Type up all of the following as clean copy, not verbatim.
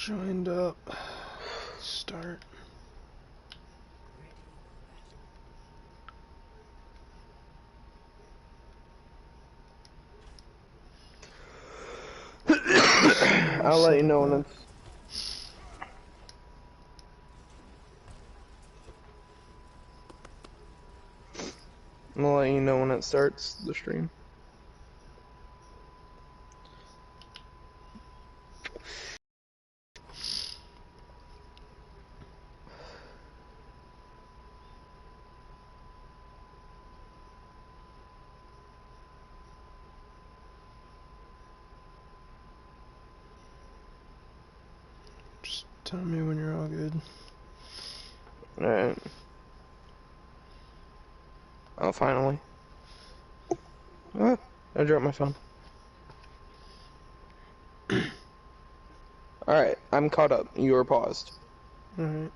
Joined up. Start. I'll let you know when it's... I'll let you know when it starts, the stream. Just tell me when you're all good. Alright. Oh, finally. Ah, I dropped my phone. Alright, I'm caught up. You are paused. Alright.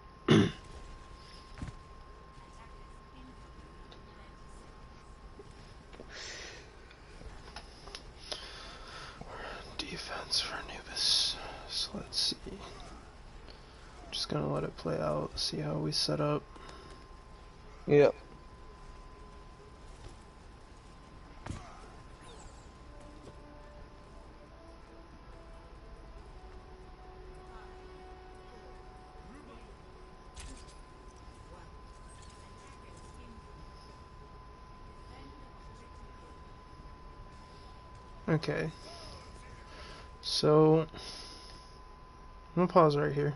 Defense for Anubis. So let's see. Just gonna let it play out, see how we set up. Yep. Okay. So, I'm gonna pause right here.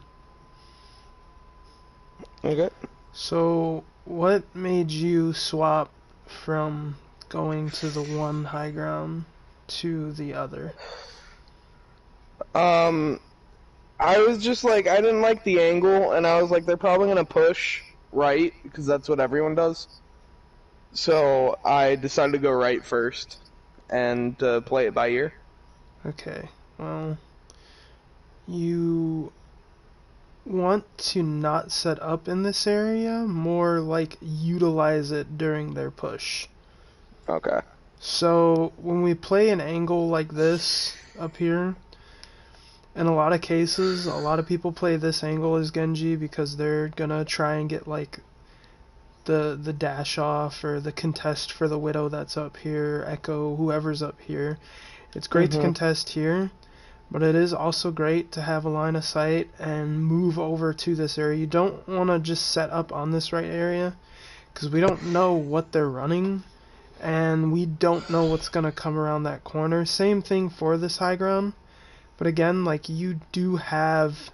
Okay. So, what made you swap from going to the one high ground to the other? I was just like, I didn't like the angle, and I was like, they're probably gonna push right, because that's what everyone does. So, I decided to go right first, and play it by ear. Okay, well, you want to not set up in this area, more like utilize it during their push. Okay. So when we play an angle like this up here, in a lot of cases, a lot of people play this angle as Genji because they're gonna try and get like the dash off or the contest for the Widow that's up here, Echo, whoever's up here. It's great to contest here, but it is also great to have a line of sight and move over to this area. You don't want to just set up on this right area because we don't know what they're running and we don't know what's going to come around that corner. Same thing for this high ground, but again, like, you do have,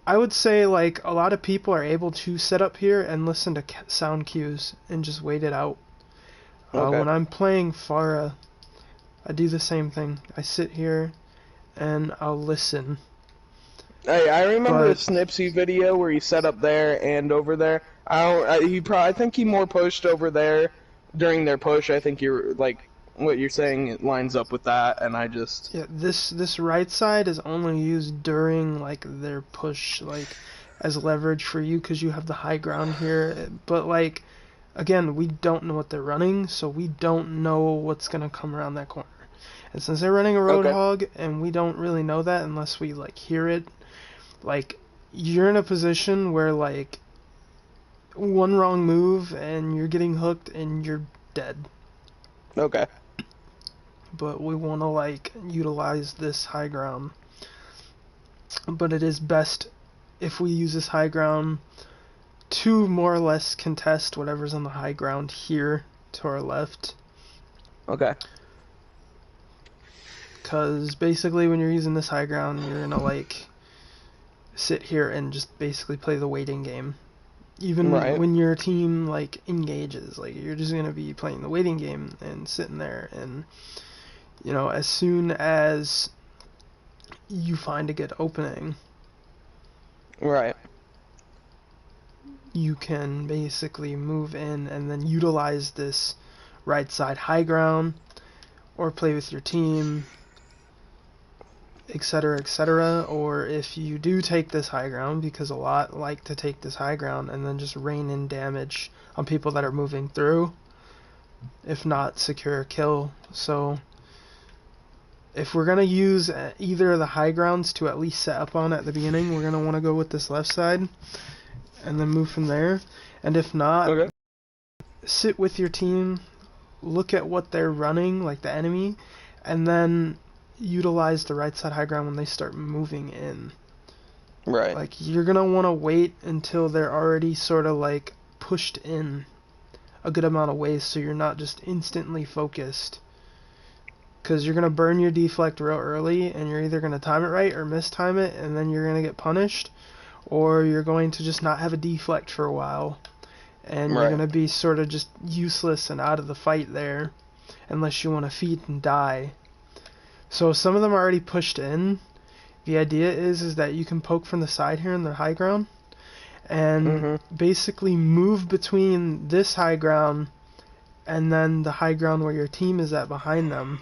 I would say, like, a lot of people are able to sit up here and listen to sound cues and just wait it out. Okay. When I'm playing Pharah, I do the same thing. I sit here and I'll listen. Hey, I remember the But Snipsy video where he set up there and over there. I think he more pushed over there during their push. I think you're like what you're saying it lines up with that, and I just yeah, this right side is only used during like their push, like as leverage for you because you have the high ground here. But like again, we don't know what they're running, so we don't know what's gonna come around that corner. And since they're running a okay. Roadhog, and we don't really know that unless we like hear it, like you're in a position where like one wrong move and you're getting hooked and you're dead. Okay. But we want to like utilize this high ground. But it is best if we use this high ground to more or less contest whatever's on the high ground here to our left. Okay. Because basically when you're using this high ground, you're gonna like sit here and just basically play the waiting game. Even Right. when your team like engages, like you're just gonna be playing the waiting game and sitting there, and you know, as soon as you find a good opening, Right. you can basically move in and then utilize this right side high ground or play with your team, etc., etc. Or if you do take this high ground, because a lot like to take this high ground and then just rain in damage on people that are moving through, if not secure a kill. So if we're gonna use either of the high grounds to at least set up on at the beginning, we're gonna want to go with this left side, and then move from there. And if not, Okay. sit with your team, look at what they're running, like the enemy, and then utilize the right side high ground when they start moving in. Right. Like, you're gonna want to wait until they're already sort of like pushed in a good amount of ways, so you're not just instantly focused. Because you're gonna burn your deflect real early, and you're either gonna time it right or mistime it, and then you're gonna get punished, or you're going to just not have a deflect for a while, and you're Right. gonna be sort of just useless and out of the fight there, unless you want to feed and die. So some of them are already pushed in. The idea is that you can poke from the side here in the high ground, and basically move between this high ground and then the high ground where your team is at behind them.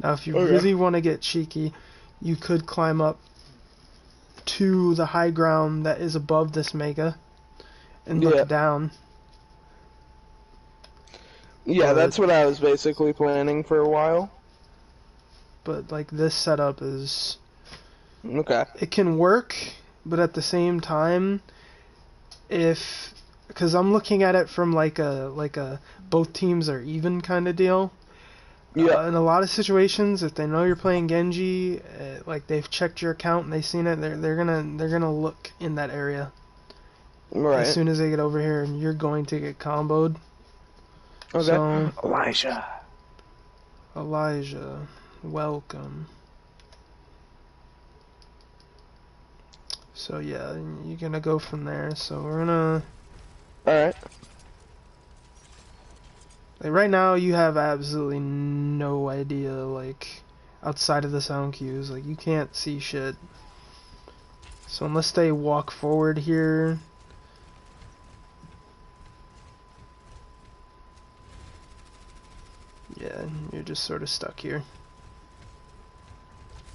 Now, if you really want to get cheeky, you could climb up to the high ground that is above this mega and look down. Yeah, that's what I was basically planning for a while. But like, this setup is... Okay. It can work, but at the same time, because I'm looking at it from like a both teams are even kind of deal. Yeah. In a lot of situations, if they know you're playing Genji, like they've checked your account and they've seen it, they're gonna look in that area. Right. As soon as they get over here, and you're going to get comboed. Okay. So, Elijah, welcome. So yeah, you're gonna go from there. So we're gonna. Alright. Like, right now, you have absolutely no idea, like, outside of the sound cues. Like, you can't see shit. So unless they walk forward here... Yeah, you're just sort of stuck here.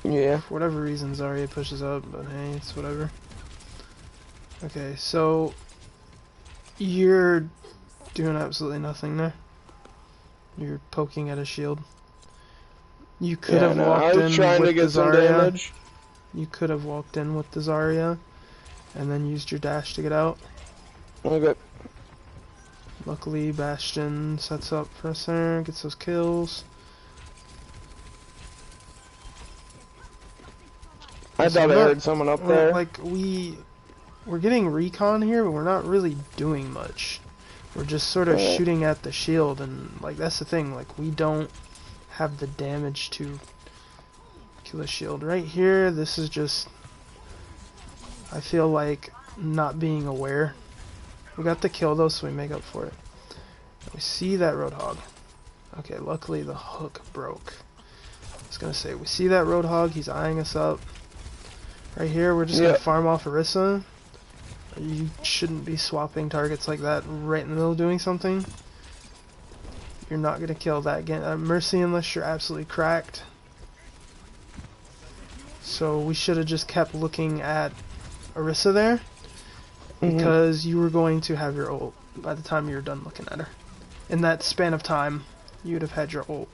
Yeah. For whatever reason, Zarya pushes up, but hey, it's whatever. Okay, so... You're doing absolutely nothing there. You're poking at a shield. You could have walked in with the Zarya. You could have walked in with the Zarya and then used your dash to get out. Okay. Luckily, Bastion sets up for us there, gets those kills. I thought I heard someone up there. Like, we're getting recon here, but we're not really doing much. We're just sort of shooting at the shield, and like that's the thing, like we don't have the damage to kill a shield. Right here, this is just, I feel like, not being aware. We got the kill though, so we make up for it. We see that Roadhog. Okay, luckily the hook broke. I was gonna say, we see that Roadhog, he's eyeing us up. Right here, we're just gonna farm off Orisa. You shouldn't be swapping targets like that right in the middle of doing something. You're not gonna kill that Mercy unless you're absolutely cracked. So we should have just kept looking at Orisa there, because you were going to have your ult by the time you were done looking at her. In that span of time, you would have had your ult.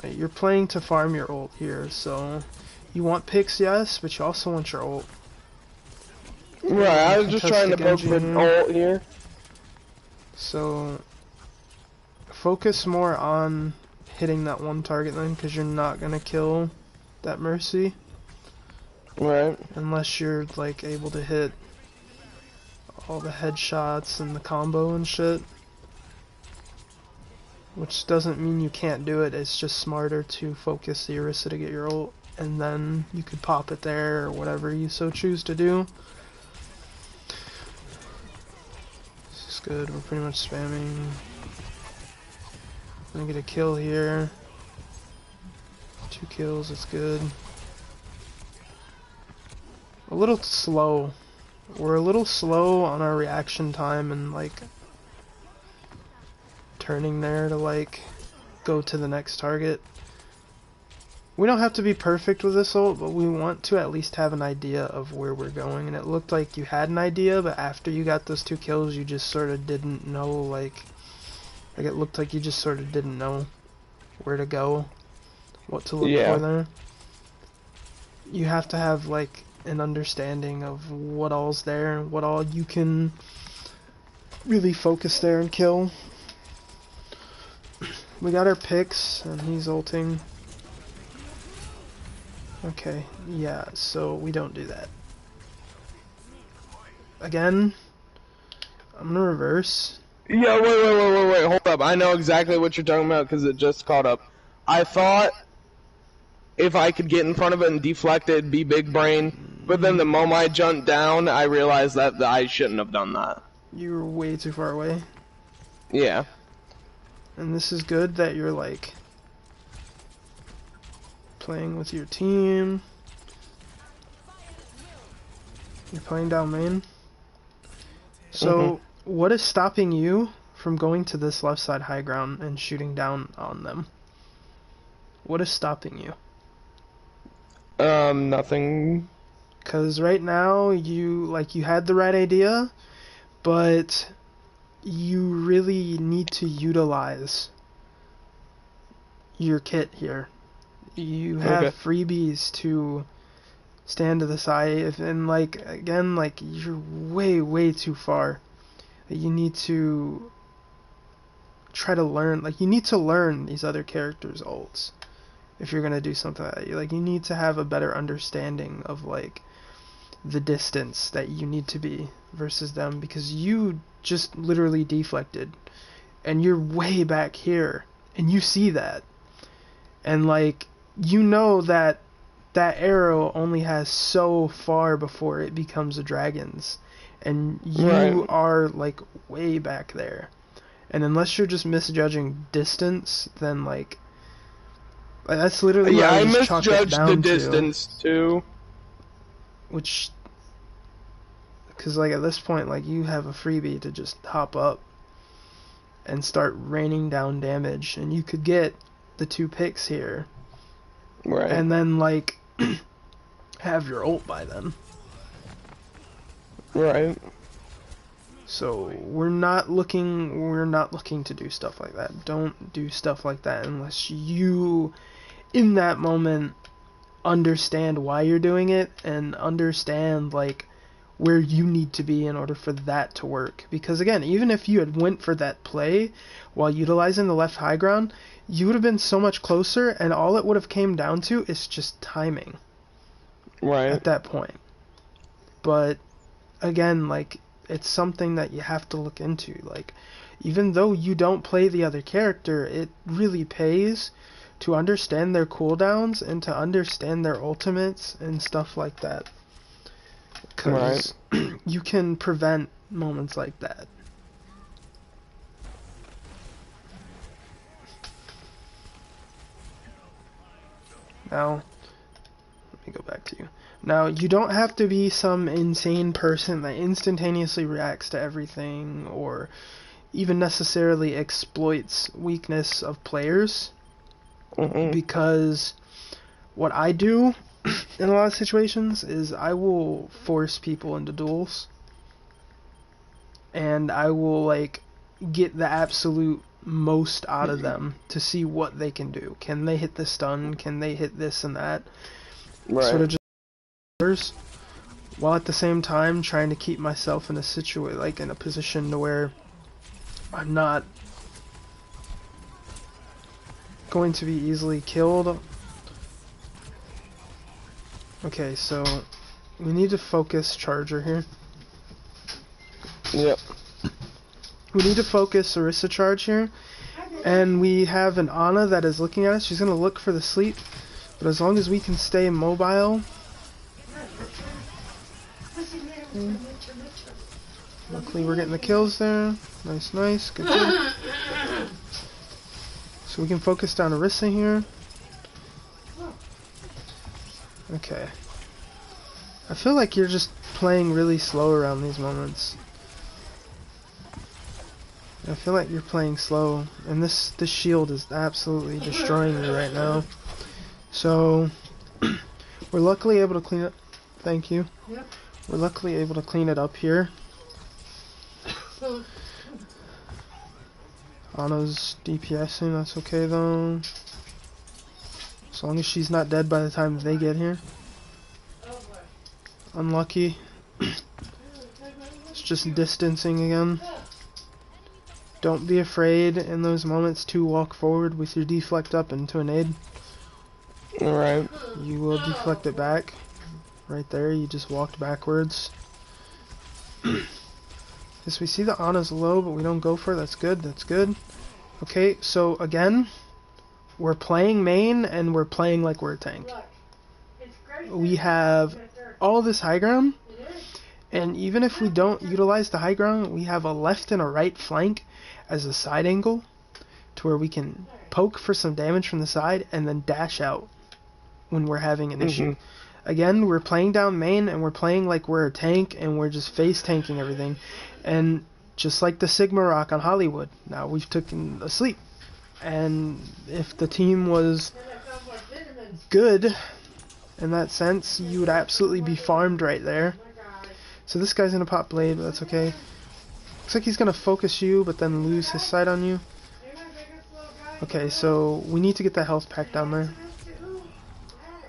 Right, you're playing to farm your ult here, so you want picks, yes, but you also want your ult. Right, I was just trying to poke for ult here. So focus more on hitting that one target then, because you're not gonna kill that Mercy. Right. Unless you're like able to hit all the headshots and the combo and shit. Which doesn't mean you can't do it, it's just smarter to focus the Orisa to get your ult, and then you could pop it there or whatever you so choose to do. This is good, we're pretty much spamming. I'm gonna get a kill here. 2 kills, that's good. A little slow. We're a little slow on our reaction time and like turning there to like go to the next target. We don't have to be perfect with this ult, but we want to at least have an idea of where we're going, and it looked like you had an idea, but after you got those 2 kills you just sort of didn't know, like it looked like you just sort of didn't know where to go, what to look Yeah. for there. You have to have like an understanding of what all's there, what all you can really focus there and kill. We got our picks, and he's ulting. Okay, yeah, so we don't do that. Again, I'm gonna reverse. Yeah, wait, hold up. I know exactly what you're talking about because it just caught up. I thought if I could get in front of it and deflect it, it'd be big brain. But then the moment I jumped down, I realized that I shouldn't have done that. You were way too far away. Yeah. And this is good that you're like playing with your team. You're playing down main. So what is stopping you from going to this left side high ground and shooting down on them? What is stopping you? Nothing. Because right now you had the right idea, but you really need to utilize your kit here. You have freebies to stand to the side, and again, you're way too far. You need to try to learn, you need to learn these other characters' ults if you're gonna do something like that. You need to have a better understanding of the distance that you need to be versus them, because you just literally deflected and you're way back here and you see that, and you know that arrow only has so far before it becomes a dragon's, and you are way back there, and unless you're just misjudging distance, then that's literally what I just chalk it misjudged down the distance too. Which, because at this point, you have a freebie to just hop up and start raining down damage, and you could get the 2 picks here, and then have your ult by then. Right. So we're not looking to do stuff like that. Don't do stuff like that unless you, in that moment, understand why you're doing it and understand where you need to be in order for that to work. Because again, even if you had went for that play while utilizing the left high ground, you would have been so much closer, and all it would have came down to is just timing. Right. At that point. But again, it's something that you have to look into. Even though you don't play the other character, it really pays to understand their cooldowns and to understand their ultimates and stuff like that. Because you can prevent moments like that. Now, let me go back to you. Now, you don't have to be some insane person that instantaneously reacts to everything or even necessarily exploits weakness of players. Because what I do in a lot of situations is I will force people into duels. And I will, get the absolute most out of them to see what they can do. Can they hit the stun? Can they hit this and that? Sort of just while at the same time trying to keep myself in a in a position to where I'm not going to be easily killed. Okay, so we need to focus Charger here. Yep. We need to focus Orisa Charge here, and we have an Ana that is looking at us. She's gonna look for the sleep, but as long as we can stay mobile. Luckily we're getting the kills there. Nice, good. So we can focus down Orisa here. Okay. I feel like you're just playing really slow around these moments. I feel like you're playing slow, and this shield is absolutely destroying me right now. So we're luckily able to clean it. Thank you. Yep. We're luckily able to clean it up here. Ana's DPSing, that's okay though. As long as she's not dead by the time they get here. Unlucky. It's just distancing again. Don't be afraid in those moments to walk forward with your deflect up into a nade. Alright. You will deflect it back. Right there, you just walked backwards. Yes, we see the Ana's low, but we don't go for it. That's good, that's good. Okay, so again, we're playing main and we're playing like we're a tank. We have all this high ground, and even if we don't utilize the high ground, we have a left and a right flank as a side angle to where we can poke for some damage from the side and then dash out when we're having an issue. Again, we're playing down main and we're playing like we're a tank and we're just face tanking everything. And just like the Sigma Rock on Hollywood, now we've taken a sleep. And if the team was good in that sense, you would absolutely be farmed right there. So this guy's gonna pop blade, but that's okay. Looks like he's gonna focus you, but then lose his sight on you. Okay, so we need to get that health pack down there.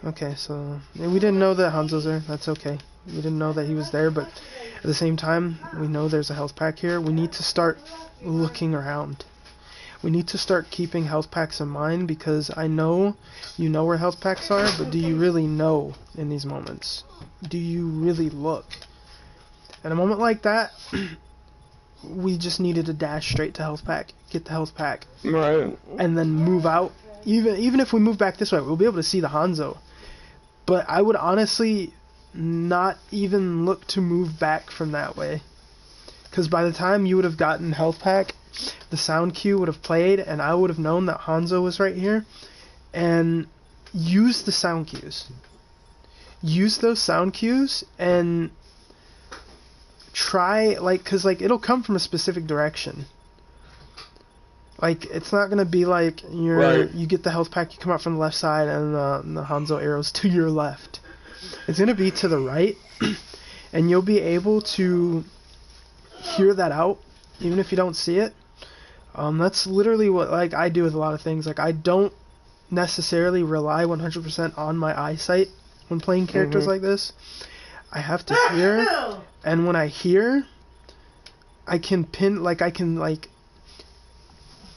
Okay, so we didn't know that Hanzo's there. That's okay. We didn't know that he was there, but at the same time, we know there's a health pack here. We need to start looking around. We need to start keeping health packs in mind, because I know you know where health packs are, but do you really know in these moments? Do you really look? In a moment like that, we just needed to dash straight to health pack, get the health pack, Right. and then move out. Even if we move back this way, we'll be able to see the Hanzo. But I would honestly not even look to move back from that way. Because by the time you would have gotten health pack, the sound cue would have played, and I would have known that Hanzo was right here. And use the sound cues. Use those sound cues and try, because it'll come from a specific direction. Like, it's not gonna be like you get the health pack, you come out from the left side, and the Hanzo arrow's to your left. It's gonna be to the right, and you'll be able to hear that out, even if you don't see it. That's literally what I do with a lot of things. I don't necessarily rely 100% on my eyesight when playing characters like this. I have to hear, and when I hear, I can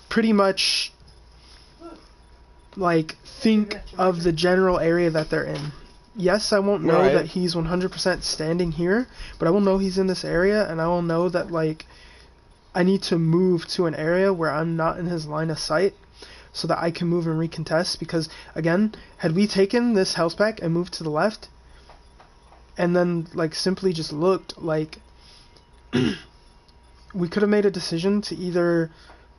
pretty much think of the general area that they're in. Yes, I won't know that he's 100% standing here, but I will know he's in this area, and I will know that I need to move to an area where I'm not in his line of sight so that I can move and recontest, because again, had we taken this health pack and moved to the left and then simply just looked, we could have made a decision to either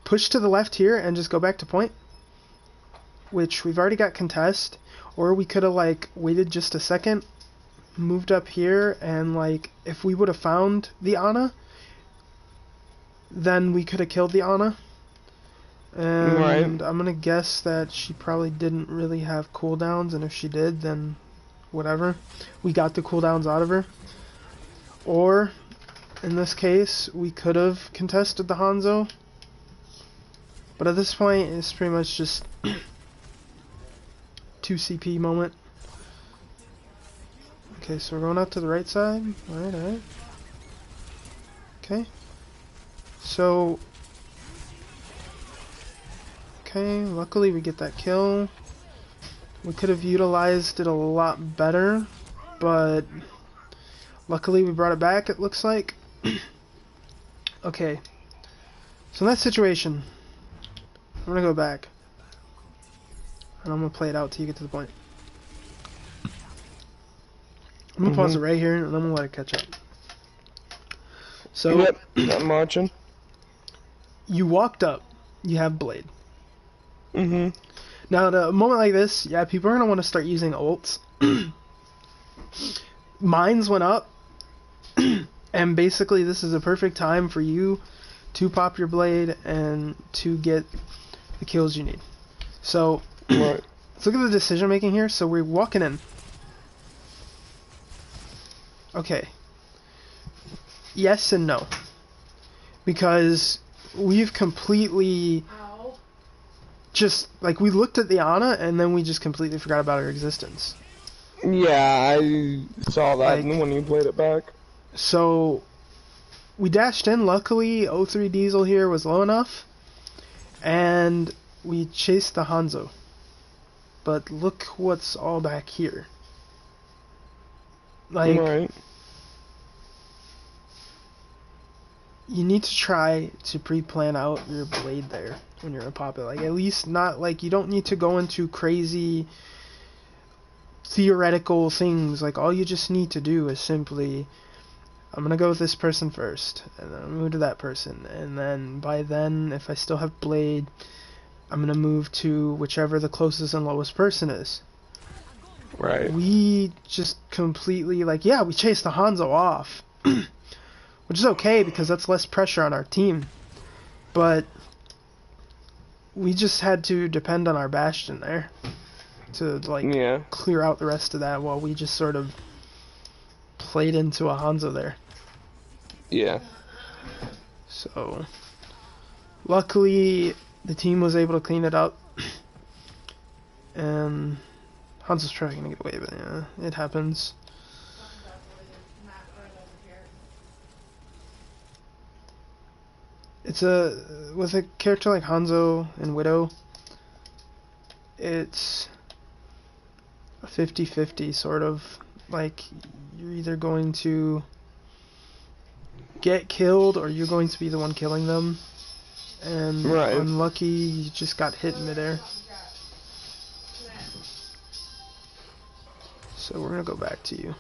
push to the left here and just go back to point, which we've already got contest, or we could have waited just a second, moved up here, and if we would have found the Ana, then we could have killed the Ana. And I'm gonna guess that she probably didn't really have cooldowns, and if she did, then whatever. We got the cooldowns out of her. Or in this case, we could have contested the Hanzo. But at this point, it's pretty much just 2 CP moment. Okay, so we're going out to the right side. Alright, alright. Okay. So... okay, luckily we get that kill. We could have utilized it a lot better, but luckily we brought it back, it looks like. Okay. So in that situation, I'm gonna go back, and I'm gonna play it out till you get to the point. I'm gonna pause it right here, and I'm gonna let it catch up. So, yep, I'm watching. You walked up, you have blade. Now, at a moment like this, yeah, people are gonna want to start using ults. Mines went up, and basically this is a perfect time for you to pop your blade and to get the kills you need. So, let's look at the decision making here. So we're walking in. Okay. Yes and no. Because we've completely just like we looked at the Ana and then we just completely forgot about her existence. Yeah, I saw that Like, when you played it back. So we dashed in. Luckily, O3 Diesel here was low enough, and we chased the Hanzo. But look what's all back here. Like, Right. you need to try to pre-plan out your blade there when you're a pop it. Like, at least not, like, you don't need to go into crazy theoretical things. Like, all you just need to do is simply, I'm gonna go with this person first, and then I'll move to that person, and then by then, if I still have blade, I'm gonna move to whichever the closest and lowest person is. Right. We just completely, like, yeah, we chased the Hanzo off, which is okay because that's less pressure on our team, but we just had to depend on our Bastion there to, like, Yeah. clear out the rest of that while we just sort of played into a Hanzo there. Yeah. So, luckily, the team was able to clean it up, and Hanzo's probably gonna get away, but yeah, it happens. It's with a character like Hanzo and Widow, it's a 50-50 sort of, like, you're either going to get killed or you're going to be the one killing them, and Right. unlucky, you just got hit in midair. So we're gonna go back to you.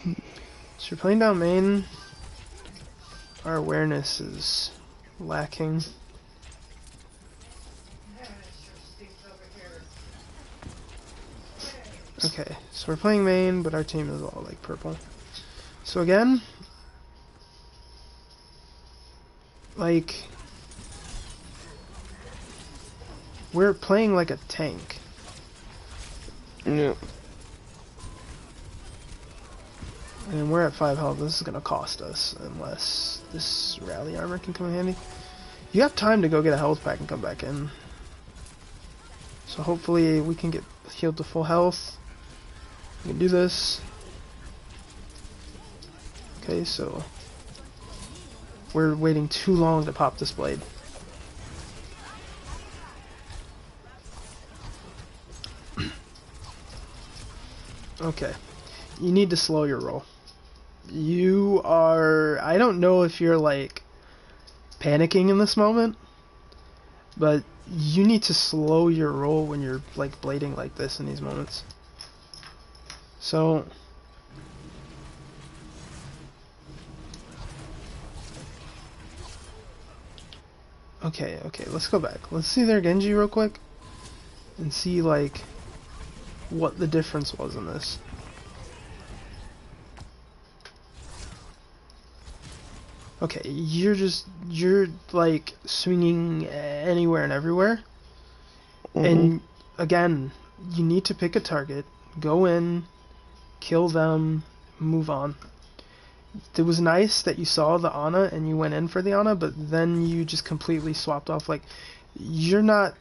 So you're playing down main. Our awareness is lacking. Okay, so we're playing main, but our team is all like purple. So again, like, we're playing like a tank. Yeah. And we're at 5 health. This is gonna cost us unless this rally armor can come in handy. You have time to go get a health pack and come back in. So hopefully we can get healed to full health. We can do this. Okay, so we're waiting too long to pop this blade. Okay, you need to slow your roll. You are, I don't know if you're like panicking in this moment, but you need to slow your roll when you're like blading like this in these moments. So okay, let's go back. Let's see their Genji real quick and see like what the difference was in this. Okay, you're like swinging anywhere and everywhere. Mm-hmm. And again, you need to pick a target, go in, kill them, move on. It was nice that you saw the Ana and you went in for the Ana, but then you just completely swapped off. Like, you're not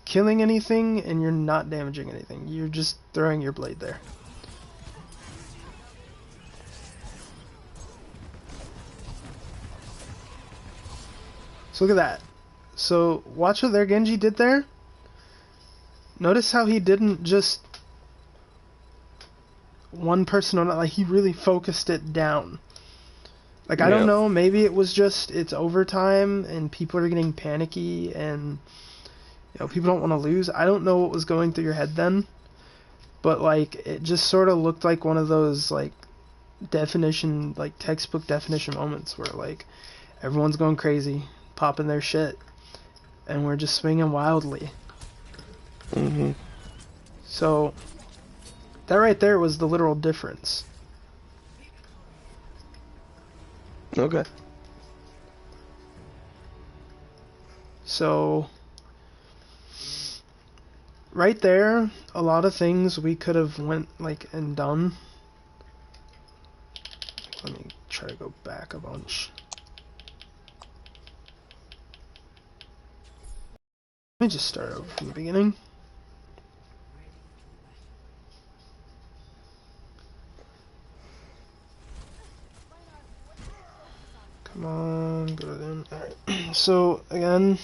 killing anything and you're not damaging anything. You're just throwing your blade there. So look at that. So watch what their Genji did there. Notice how he didn't just one person on it, like he really focused it down. Like, I don't know, maybe it was just, it's overtime and people are getting panicky and, you know, people don't want to lose. I don't know what was going through your head then, but like, it just sort of looked like one of those like definition, like textbook definition moments where like everyone's going crazy, popping their shit, and we're just swinging wildly. Mm-hmm. So that right there was the literal difference. Okay. So right there, a lot of things we could have went like and done. Let me try to go back a bunch. just start over from the beginning. Come on, go to them. Alright. So, again,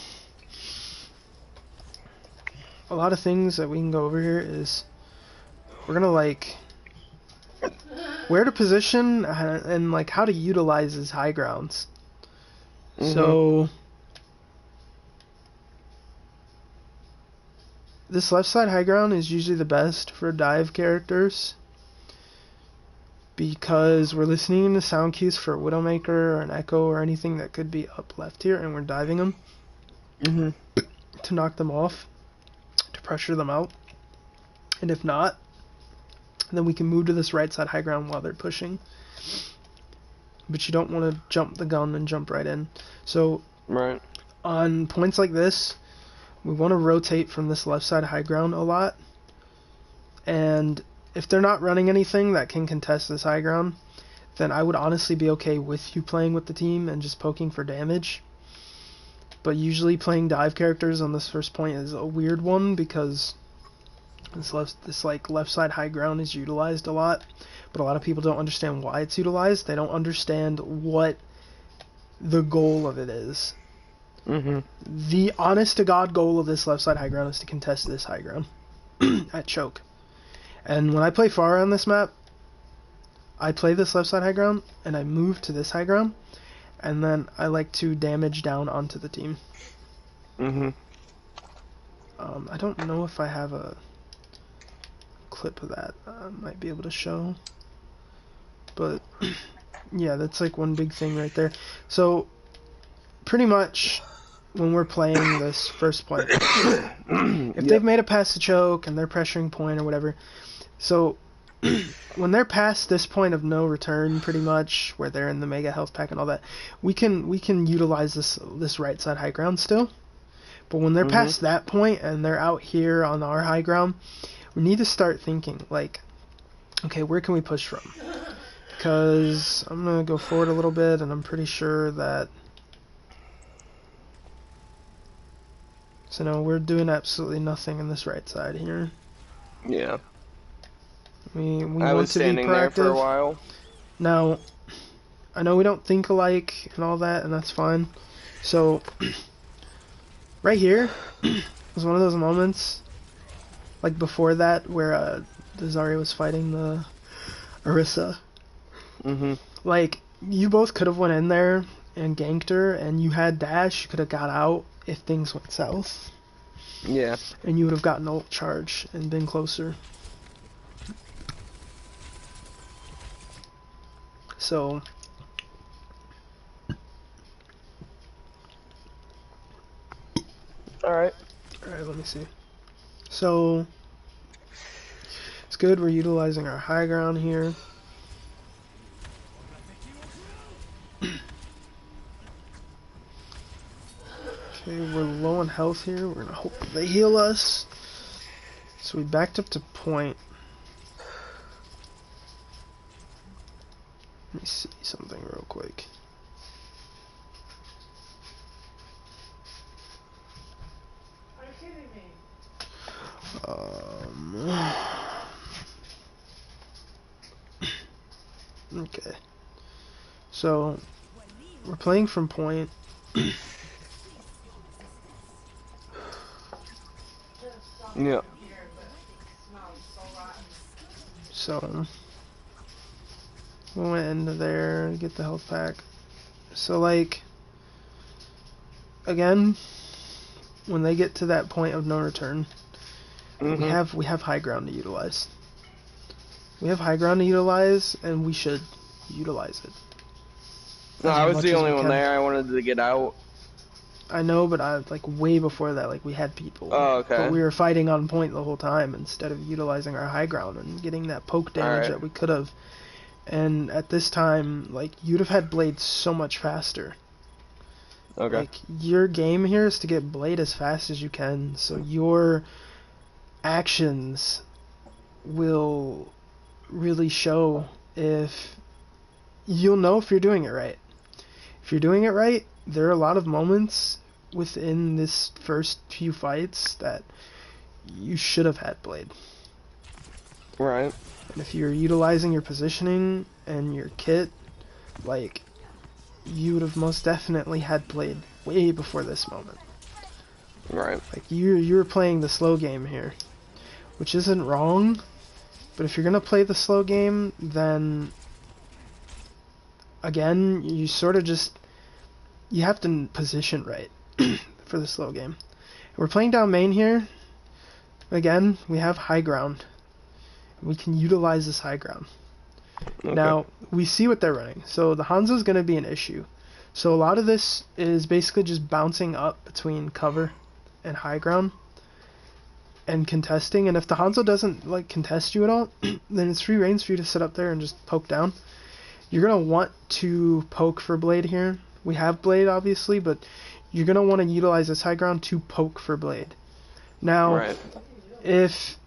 a lot of things that we can go over here is we're gonna like where to position and like how to utilize his high grounds. So this left side high ground is usually the best for dive characters because we're listening to sound cues for a Widowmaker or an Echo or anything that could be up left here, and we're diving them to knock them off, to pressure them out. And if not, then we can move to this right side high ground while they're pushing. But you don't want to jump the gun and jump right in. So Right. on points like this, we want to rotate from this left side high ground a lot. And if they're not running anything that can contest this high ground, then I would honestly be okay with you playing with the team and just poking for damage. But usually playing dive characters on this first point is a weird one because this left side high ground is utilized a lot, but a lot of people don't understand why it's utilized. They don't understand what the goal of it is. The honest to God goal of this left side high ground is to contest this high ground at choke. And when I play Pharah on this map, I play this left side high ground and I move to this high ground, and then I like to damage down onto the team. I don't know if I have a clip of that I might be able to show, but yeah, that's like one big thing right there. So pretty much when we're playing this first point, if they've made it past the choke and they're pressuring point or whatever, so when they're past this point of no return, pretty much where they're in the mega health pack and all that, we can utilize this right side high ground still. But when they're past that point and they're out here on our high ground, we need to start thinking, like, okay, where can we push from? Because I'm going to go forward a little bit, and I'm pretty sure that... So, no, we're doing absolutely nothing in this right side here. Yeah. We I want was to be standing there for a proactive. while. Now, I know we don't think alike and all that, and that's fine. So, right here was one of those moments, like before that, where the Zarya was fighting the Orisa. Like, you both could have went in there and ganked her, and you had dash, you could have got out if things went south. Yeah. And you would have gotten ult charge and been closer. So... Alright, let me see. So, it's good we're utilizing our high ground here. Okay, we're low on health here. We're gonna hope they heal us. So we backed up to point. Let me see something real quick. Okay. So, we're playing from point. Yeah. So, we went into there to get the health pack. So, like, again, when they get to that point of no return, we have high ground to utilize. We have high ground to utilize, and we should utilize it. No, as I was much the as only we one can. there. I wanted to get out. I know, but like way before that, like we had people. Oh, okay. But we were fighting on point the whole time instead of utilizing our high ground and getting that poke damage Alright. that we could have. And at this time, like, you'd have had Blade so much faster. Okay. Like, your game here is to get Blade as fast as you can, so your actions will really show if you'll know if you're doing it right. If you're doing it right, there are a lot of moments within this first few fights that you should have had Blade. Right. And if you're utilizing your positioning and your kit, like, you would have most definitely had Blade way before this moment. Right. Like, you're playing the slow game here, which isn't wrong, but if you're gonna play the slow game, then again, you sort of just, you have to position right for the slow game. We're playing down main here. Again, we have high ground. We can utilize this high ground. Okay. Now, we see what they're running. So the Hanzo's going to be an issue. So a lot of this is basically just bouncing up between cover and high ground and contesting. And if the Hanzo doesn't like contest you at all, then it's free reigns for you to sit up there and just poke down. You're going to want to poke for Blade here. We have Blade, obviously, but you're going to want to utilize this high ground to poke for Blade. Now, Right. if...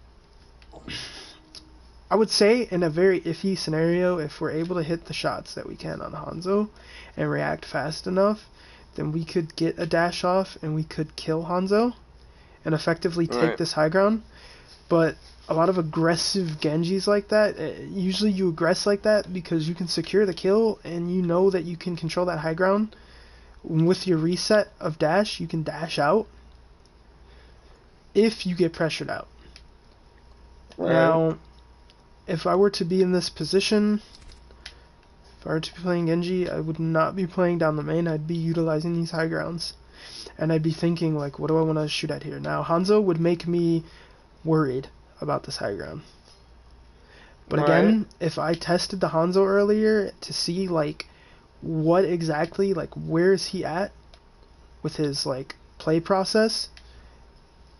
I would say in a very iffy scenario, if we're able to hit the shots that we can on Hanzo and react fast enough, then we could get a dash off and we could kill Hanzo and effectively take Right. this high ground. But a lot of aggressive Genjis like that, usually you aggress like that because you can secure the kill and you know that you can control that high ground. With your reset of dash, you can dash out if you get pressured out. Right. Now, if I were to be in this position, if I were to be playing Genji, I would not be playing down the main. I'd be utilizing these high grounds. And I'd be thinking, like, what do I want to shoot at here? Now, Hanzo would make me worried about this high ground. But again, if I tested the Hanzo earlier to see, like, what exactly, like, where is he at with his, like, play process,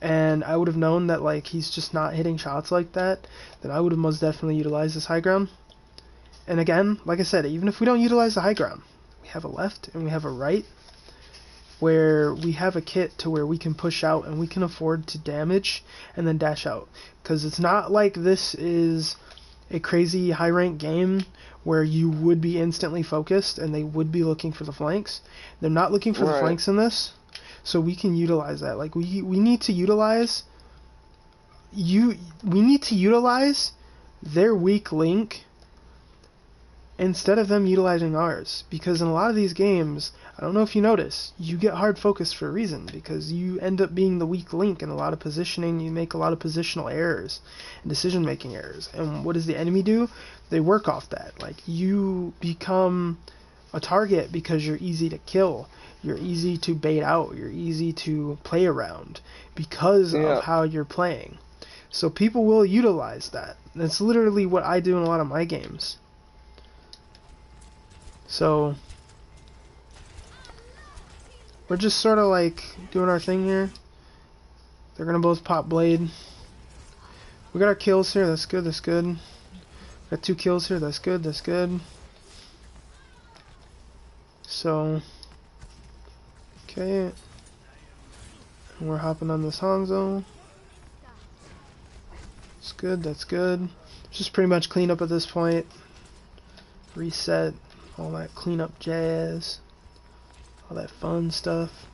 and I would have known that, like, he's just not hitting shots like that, then I would have most definitely utilized this high ground. And again, like I said, even if we don't utilize the high ground, we have a left and we have a right where we have a kit to where we can push out and we can afford to damage and then dash out. Because it's not like this is a crazy high rank game where you would be instantly focused and they would be looking for the flanks. They're not looking for the Right. flanks in this. So we can utilize that. Like we need to utilize we need to utilize their weak link instead of them utilizing ours. Because in a lot of these games, I don't know if you notice, you get hard focused for a reason because you end up being the weak link in a lot of positioning. You make a lot of positional errors and decision making errors. And what does the enemy do? They work off that. Like you become a target because you're easy to kill. You're easy to bait out. You're easy to play around because Yeah. of how you're playing. So people will utilize that. That's literally what I do in a lot of my games. So we're just sort of like doing our thing here. They're gonna both pop Blade. We got our kills here. That's good. That's good. Got 2 kills here. That's good. That's good. So. Okay, and we're hopping on this Hanzo. That's good, that's good. Just pretty much clean up at this point. Reset, all that cleanup jazz. All that fun stuff.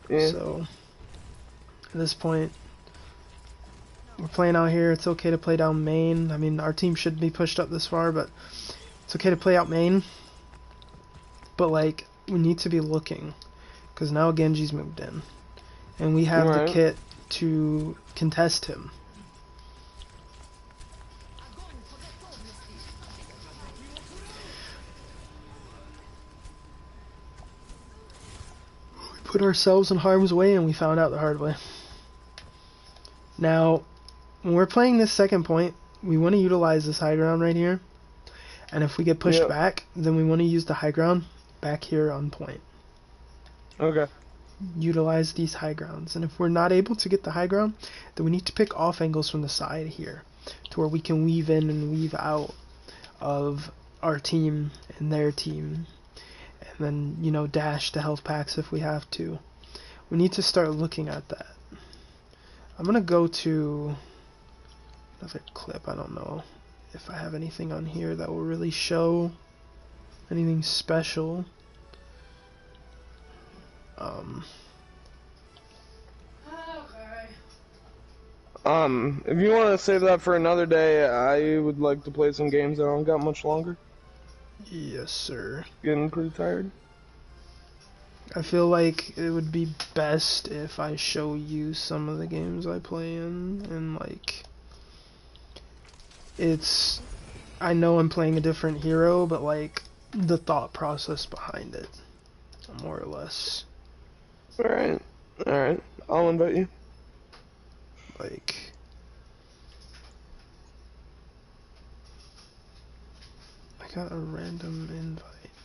Yeah. So, at this point, we're playing out here. It's okay to play down main. I mean, our team shouldn't be pushed up this far, but it's okay to play out main. But, like, we need to be looking, because now Genji's moved in, and we have Right. the kit to contest him. We put ourselves in harm's way, and we found out the hard way. Now, when we're playing this second point, we want to utilize this high ground right here, and if we get pushed Yep. back, then we want to use the high ground back here on point. Okay. Utilize these high grounds, and if we're not able to get the high ground, then we need to pick off angles from the side here to where we can weave in and weave out of our team and their team, and then, you know, dash to health packs if we have to. We need to start looking at that. I'm gonna go to another clip. I don't know if I have anything on here that will really show anything special. Um, If you want to save that for another day, I would like to play some games that don't got much longer. yes, sir. Getting pretty tired. I feel like it would be best if I show you some of the games I play in, and like, it's, I know I'm playing a different hero, but like, the thought process behind it, more or less. Alright, alright, I'll invite you. Like, I got a random invite.